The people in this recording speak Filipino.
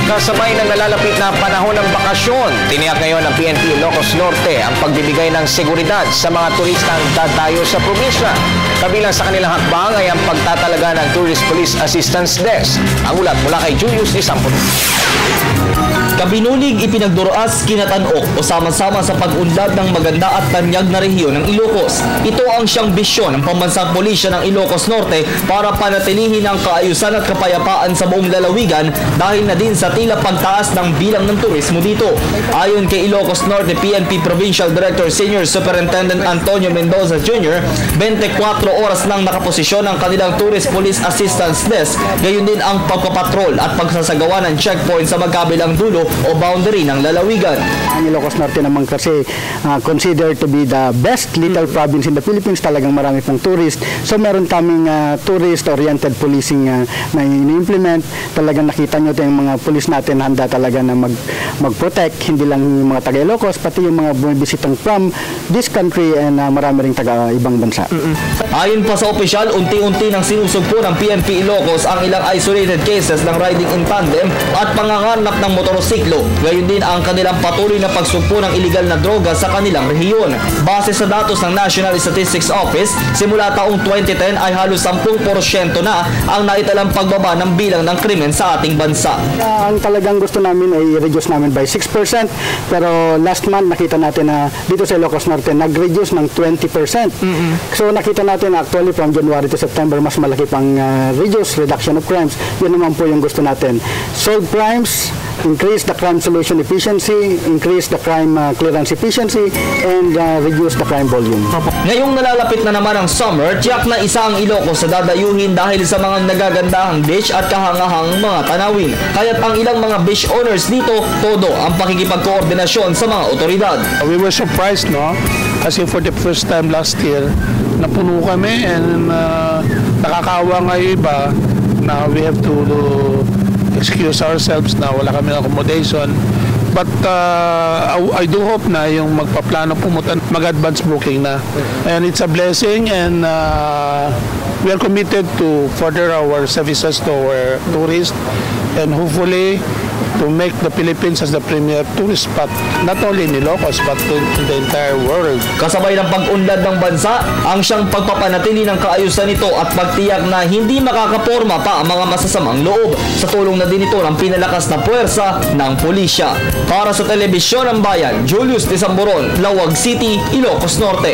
Kasabay ng nalalapit na panahon ng bakasyon, tiniyak ngayon ng PNP Ilocos Norte ang pagbibigay ng seguridad sa mga turistang dadayo sa probinsya. Kabilang sa kanilang hakbang ay ang pagtatalaga ng Tourist Police Assistance Desk. Ang ulat mula kay Julius Disampon. Kabinulig, ipinagduruas, kinatanok o sama-sama sa pag-unlad ng maganda at tanyag na rehiyon ng Ilocos. Ito ang siyang bisyon ng Pambansang Pulisya ng Ilocos Norte para panatilihin ang kaayusan at kapayapaan sa buong lalawigan dahil na din sa tila pagtaas ng bilang ng turismo dito. Ayon kay Ilocos Norte PNP Provincial Director Senior Superintendent Antonio Mendoza Jr., 24 oras nang nakaposisyon ang kanilang Tourist Police Assistance Desk, gayon din ang pagpapatrol at pagsasagawa ng checkpoint sa magkabilang dulo o boundary ng lalawigan. Ang Ilocos Norte naman kasi considered to be the best little province in the Philippines. Talagang marami pong tourist. So meron kaming tourist-oriented policing na ini-implement. Talagang nakita nyo yung mga police natin handa talaga na mag-protect. Hindi lang yung mga taga-Ilocos, pati yung mga bumibisitang from this country and marami ring taga-ibang bansa. Ayon pa sa opisyal, unti-unti nang sinusugpo ng PNP Ilocos ang ilang isolated cases ng riding in tandem at panganganap ng motorsiklo. Gayon din ang kanilang patuloy na pagsugpo ng iligal na droga sa kanilang rehiyon. Base sa datos ng National Statistics Office, simula taong 2010 ay halos 10% na ang naitalang pagbaba ng bilang ng krimen sa ating bansa. Ang talagang gusto namin ay reduce namin by 6%, pero last month nakita natin na dito sa Ilocos Norte nag-reduce ng 20%. So nakita natin actually from January to September mas malaki pang reduction of crimes. Yun naman po yung gusto natin. Solve crimes, increase the crime solution efficiency, increase the crime clearance efficiency, and reduce the crime volume. Ngayong nalalapit na naman ang summer, tiyak na isa ang Ilocos sa dadayuhin dahil sa mga nagagandahang beach at kahangahang mga tanawin. Kaya't ang ilang mga beach owners dito, todo ang pakikipagkoordinasyon sa mga otoridad. We were surprised, no? Kasi for the first time last year, napuno kami and nakakawa nga yung iba na we have to excuse ourselves na wala kami accommodation. But I do hope na yung magpaplano pumunta, mag-advance booking na. And it's a blessing and we are committed to further our services to our tourists and hopefully to make the Philippines as the premier tourist spot, not only in Ilocos but in the entire world. Kasabay ng pag-unlad ng bansa, ang siyang pagpapanatili ng kaayusan nito at pagtiyak na hindi makakaporma pa ang mga masasamang loob. Sa tulong na din ito ng pinalakas na puwersa ng pulisya. Para sa Telebisyon ng Bayan, Julius Disamboron, Lawag City, Ilocos Norte.